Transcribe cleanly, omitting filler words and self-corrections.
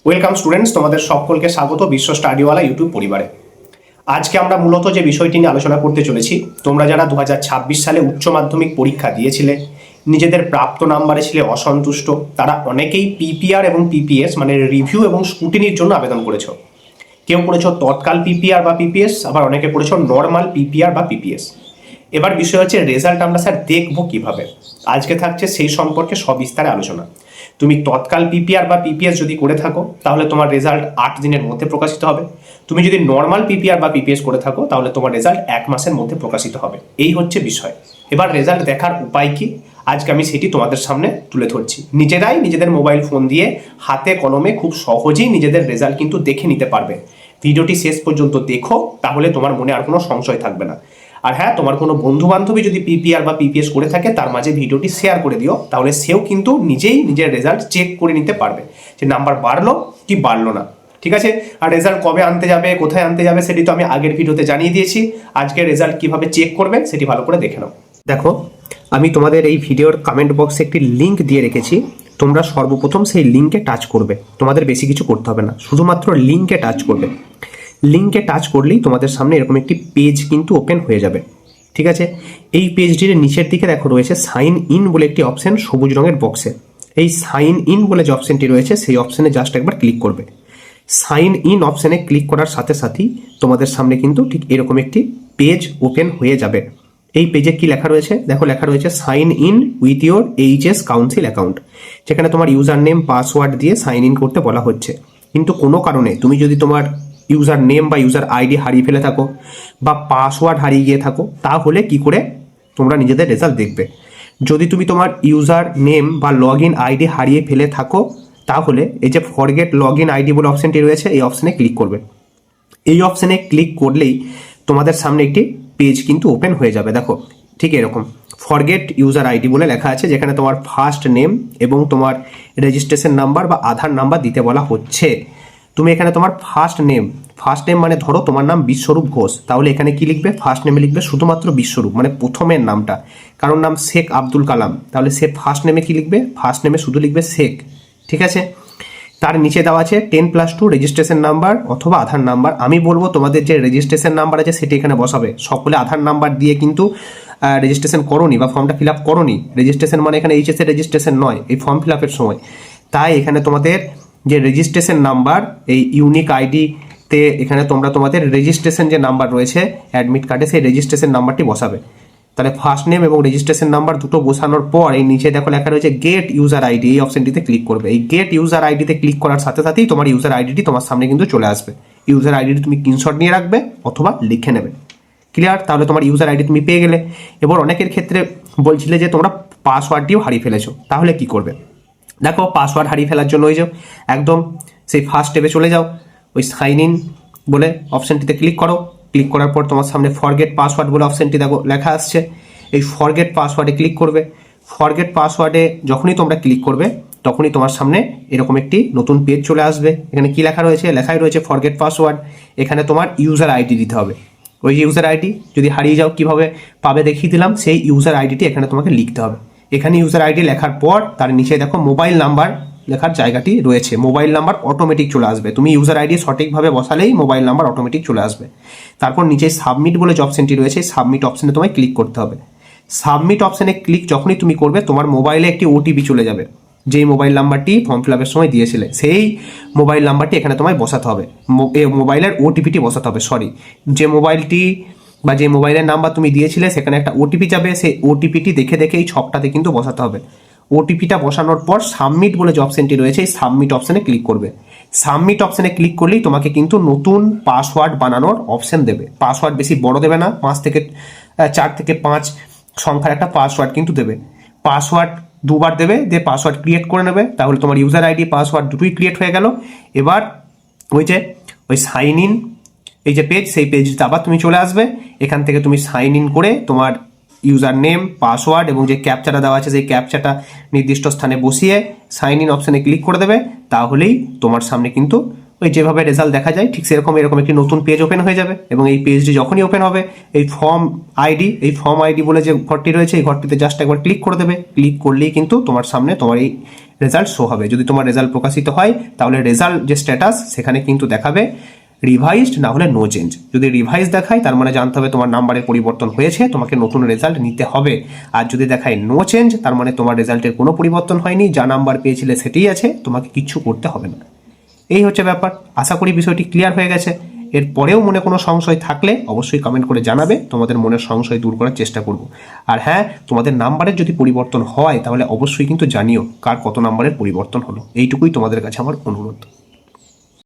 Welcome students, তোমাদের সকলকে স্বাগত বিশ্ব স্টাডিওয়ালা ইউটিউব পরিবারে। আজকে আমরা মূলত যে বিষয়টি নিয়ে আলোচনা করতে চলেছি, তোমরা যারা 2026 সালে উচ্চ মাধ্যমিক পরীক্ষা দিয়েছিলে, নিজেদের প্রাপ্ত নাম্বারে ছিলে অসন্তুষ্ট, তারা অনেকেই পিপিআর এবং পিপিএস মানে রিভিউ এবং স্ক্রুটিনির জন্য আবেদন করেছো। কেউ করেছো তৎকাল পিপিআর বা পিপিএস, আবার অনেকে করেছো নর্মাল পিপিআর বা পিপিএস। এবার বিষয় হচ্ছে রেজাল্ট আমরা স্যার দেখবো কিভাবে। আজকে থাকছে সেই সম্পর্কে সবিস্তারে আলোচনা। তুমি তৎকাল পিপিআর বা পিপিএস যদি করে থাকো তাহলে তোমার রেজাল্ট 8 দিনের মধ্যে প্রকাশিত হবে। তুমি যদি নর্মাল পিপিআর বা পিপিএস করে থাকো তাহলে তোমার রেজাল্ট 1 মাসের মধ্যে প্রকাশিত হবে। এই হচ্ছে বিষয়। এবার রেজাল্ট দেখার উপায় কি, আজকে আমি সেটি তোমাদের সামনে তুলে ধরছি। নিজেরাই নিজেদের মোবাইল ফোন দিয়ে হাতে কলমে খুব সহজেই নিজেদের রেজাল্ট কিন্তু দেখে নিতে পারবে। ভিডিওটি শেষ পর্যন্ত দেখো, তাহলে তোমার মনে আর কোনো সংশয় থাকবে না। আর হ্যাঁ, তোমার কোনো বন্ধু বান্ধবী যদি পিপিআর বা পিপিএস করে থাকে তার মাঝে ভিডিওটি শেয়ার করে দিও, তাহলে সেও কিন্তু নিজেই নিজের রেজাল্ট চেক করে নিতে পারবে যে নাম্বার বাড়লো কি বাড়লো না। ঠিক আছে? আর রেজাল্ট কবে আনতে যাবে, কোথায় আনতে যাবে সেটি তো আমি আগের ভিডিওতে জানিয়ে দিয়েছি। আজকে রেজাল্ট কিভাবে চেক করবে সেটি ভালো করে দেখে নাও। দেখো, আমি তোমাদের এই ভিডিওর কমেন্ট বক্সে একটি লিঙ্ক দিয়ে রেখেছি। তোমরা সর্বপ্রথম সেই লিঙ্কে টাচ করবে, তোমাদের বেশি কিছু করতে হবে না, শুধুমাত্র লিঙ্কে টাচ করবে। লিঙ্কে টাচ করলেই তোমাদের সামনে এরকম একটি পেজ কিন্তু ওপেন হয়ে যাবে। ঠিক আছে? এই পেজটির নিচের দিকে দেখো রয়েছে সাইন ইন বলে একটি অপশন সবুজ রঙের বক্সে। এই সাইন ইন বলে যে অপশনটি রয়েছে সেই অপশনে জাস্ট একবার ক্লিক করবে। সাইন ইন অপশনে ক্লিক করার সাথে সাথেই তোমাদের সামনে কিন্তু ঠিক এরকম একটি পেজ ওপেন হয়ে যাবে। এই পেজে কি লেখা রয়েছে দেখো, লেখা রয়েছে sign in with your HS council account, যেখানে তোমার ইউজার নেম পাসওয়ার্ড দিয়ে সাইন ইন করতে বলা হচ্ছে। কিন্তু কোনো কারণে তুমি যদি তোমার ইউজার নেম বা ইউজার আইডি হারিয়ে ফেলে থাকো বা পাসওয়ার্ড হারিয়ে গিয়ে থাকো, তাহলে কি করে তোমরা নিজেদের রেজাল্ট দেখবে? যদি তুমি তোমার ইউজার নেম বা লগ ইন আইডি হারিয়ে ফেলে থাকো, তাহলে এই যে ফরগেট লগ ইন আইডি বলে অপশনটি রয়েছে এই অপশনে ক্লিক করবে। এই অপশনে ক্লিক করলেই তোমাদের সামনে একটি পেজ কিন্তু ওপেন হয়ে যাবে। দেখো ঠিক এরকম ফরগেট ইউজার আইডি বলে লেখা আছে, যেখানে তোমার ফার্স্ট নেম এবং তোমার রেজিস্ট্রেশন নাম্বার বা আধার নাম্বার দিতে বলা হচ্ছে। তুমি এখানে তোমার ফার্স্ট নেম মানে ধরো তোমার নাম বিশ্বরূপ ঘোষ, তাহলে এখানে কি লিখবে? ফার্স্ট নেমে লিখবে শুধুমাত্র বিশ্বরূপ, মানে প্রথমের নামটা। কারণ নাম শেখ আব্দুল কালাম, তাহলে সে ফার্স্ট নেমে কি লিখবে? ফার্স্ট নেমে শুধু লিখবে শেখ। ঠিক আছে? তার নিচে দেওয়া আছে 10+2 রেজিস্ট্রেশন নাম্বার অথবা আধার নাম্বার। আমি বলবো তোমাদের যে রেজিস্ট্রেশন নাম্বার আছে সেটি এখানে বসাবে। সকলে আধার নাম্বার দিয়ে কিন্তু রেজিস্ট্রেশন করোনি বা ফর্মটা ফিল আপ করোনি। রেজিস্ট্রেশন মানে এখানে এইচএস এর রেজিস্ট্রেশন নয়, এই ফর্ম ফিল আপের সময়। তাই এখানে তোমাদের যে রেজিস্ট্রেশন নাম্বার, এই ইউনিক আইডিতে এখানে তোমরা তোমাদের রেজিস্ট্রেশন যে নাম্বার রয়েছে অ্যাডমিট কার্ডে, সেই রেজিস্ট্রেশন নাম্বারটি বসাবে। তাহলে ফার্স্ট নেম এবং রেজিস্ট্রেশন নাম্বার দুটো বসানোর পর এই নিচে দেখো লেখা রয়েছে গেট ইউজার আইডি, এই অপশনটিতে ক্লিক করবে। এই গেট ইউজার আইডিতে ক্লিক করার সাথে সাথেই তোমার ইউজার আইডিটি তোমার সামনে কিন্তু চলে আসবে। ইউজার আইডিটি তুমি স্ক্রিনশট নিয়ে রাখবে অথবা লিখে নেবে। ক্লিয়ার? তাহলে তোমার ইউজার আইডি তুমি পেয়ে গেলে। এবার অনেকের ক্ষেত্রে বলছিলে যে তোমরা পাসওয়ার্ডটিও হারিয়ে ফেলেছো, তাহলে কি করবে? দেখো, পাসওয়ার্ড হারিয়ে ফেলার জন্য ওই যে একদম সেই ফার্স্ট স্টেপে চলে যাও, ওই সাইন ইন বলে অপশনটিতে ক্লিক করো। ক্লিক করার পর তোমার সামনে ফরগেট পাসওয়ার্ড বলে অপশনটি দেখো লেখা আসছে। এই ফরগেট পাসওয়ার্ডে ক্লিক করবে। ফরগেট পাসওয়ার্ডে যখনই তোমরা ক্লিক করবে তখনই তোমার সামনে এরকম একটি নতুন পেজ চলে আসবে। এখানে কি লেখা রয়েছে? লেখাই রয়েছে ফরগেট পাসওয়ার্ড। এখানে তোমার ইউজার আইডি দিতে হবে। ওই যে ইউজার আইডি যদি হারিয়ে যাও কিভাবে পাবে দেখিয়ে দিলাম, সেই ইউজার আইডিটি এখানে তোমাকে লিখতে হবে। এখানে ইউজার আইডি লেখার পর তার নিচে দেখো মোবাইল নাম্বার লেখার জায়গাটি রয়েছে। মোবাইল নাম্বার অটোমেটিক চলে আসবে। তুমি ইউজার আইডি সঠিকভাবে বসালেই মোবাইল নাম্বার অটোমেটিক চলে আসবে। তারপর নিচে সাবমিট বলে যে অপশনটি রয়েছে, সাবমিট অপশনে তোমায় ক্লিক করতে হবে। সাবমিট অপশনে ক্লিক যখনই তুমি করবে তোমার মোবাইলে একটি ওটিপি চলে যাবে। যেই মোবাইল নাম্বারটি ফর্ম ফিল আপের সময় দিয়েছিলে সেই মোবাইল নাম্বারটি এখানে তোমায় বসাতে হবে। মোবাইলের ওটিপিটি বসাতে হবে। যে মোবাইলটি বা যে মোবাইলের নাম্বার তুমি দিয়েছিলে সেখানে একটা ওটিপি যাবে, সেই ওটিপিটি দেখে দেখে এই ছকটাতে কিন্তু বসাতে হবে। ওটিপিটা বসানোর পর সাবমিট বলে যে অপশনটি রয়েছে এই সাবমিট অপশনে ক্লিক করবে। সাবমিট অপশনে ক্লিক করলেই তোমাকে কিন্তু নতুন পাসওয়ার্ড বানানোর অপশন দেবে। পাসওয়ার্ড বেশি বড় দেবে না, 4 থেকে 5 সংখ্যার একটা পাসওয়ার্ড কিন্তু দেবে। পাসওয়ার্ড দুবার দেবে, দিয়ে পাসওয়ার্ড ক্রিয়েট করে নেবে। তাহলে তোমার ইউজার আইডি পাসওয়ার্ড দুটোই ক্রিয়েট হয়ে গেল। এবার ওই সাইন ইন এই যে পেজ, সেই পেজটা আবার তুমি চলে আসবে। এখান থেকে তুমি সাইন ইন করে তোমার ইউজার নেম, পাসওয়ার্ড এবং যে ক্যাপচাটা দেওয়া আছে সেই ক্যাপচাটা নির্দিষ্ট স্থানে বসিয়ে সাইন ইন অপশনে ক্লিক করে দেবে। তাহলেই তোমার সামনে কিন্তু ওই যেভাবে রেজাল্ট দেখা যায় ঠিক সেরকম এরকম একটি নতুন পেজ ওপেন হয়ে যাবে। এবং এই পেজটি যখনই ওপেন হবে এই ফর্ম আইডি বলে যে ঘরটি রয়েছে এই ঘরটিতে জাস্ট একবার ক্লিক করে দেবে। ক্লিক করলেই কিন্তু তোমার সামনে তোমার এই রেজাল্ট শো হবে। যদি তোমার রেজাল্ট প্রকাশিত হয় তাহলে রেজাল্ট যে স্ট্যাটাস সেখানে কিন্তু দেখাবে রিভাইজড, না হলে নো চেঞ্জ। যদি রিভাইজ দেখায় তার মানে জানতে হবে তোমার নাম্বারের পরিবর্তন হয়েছে, তোমাকে নতুন রেজাল্ট নিতে হবে। আর যদি দেখায় নো চেঞ্জ তার মানে তোমার রেজাল্টের কোনো পরিবর্তন হয়নি, যা নাম্বার পেয়েছিলে সেটাই আছে, তোমাকে কিচ্ছু করতে হবে না। এই হচ্ছে ব্যাপার। আশা করি বিষয়টি ক্লিয়ার হয়ে গেছে। এর পরেও মনে কোনো সংশয় থাকলে অবশ্যই কমেন্ট করে জানাবে, তোমাদের মনের সংশয় দূর করার চেষ্টা করব। আর হ্যাঁ, তোমাদের নাম্বারের যদি পরিবর্তন হয় তাহলে অবশ্যই কিন্তু জানিও কার কত নাম্বারের পরিবর্তন হলো। এইটুকুই তোমাদের কাছে আমার অনুরোধ।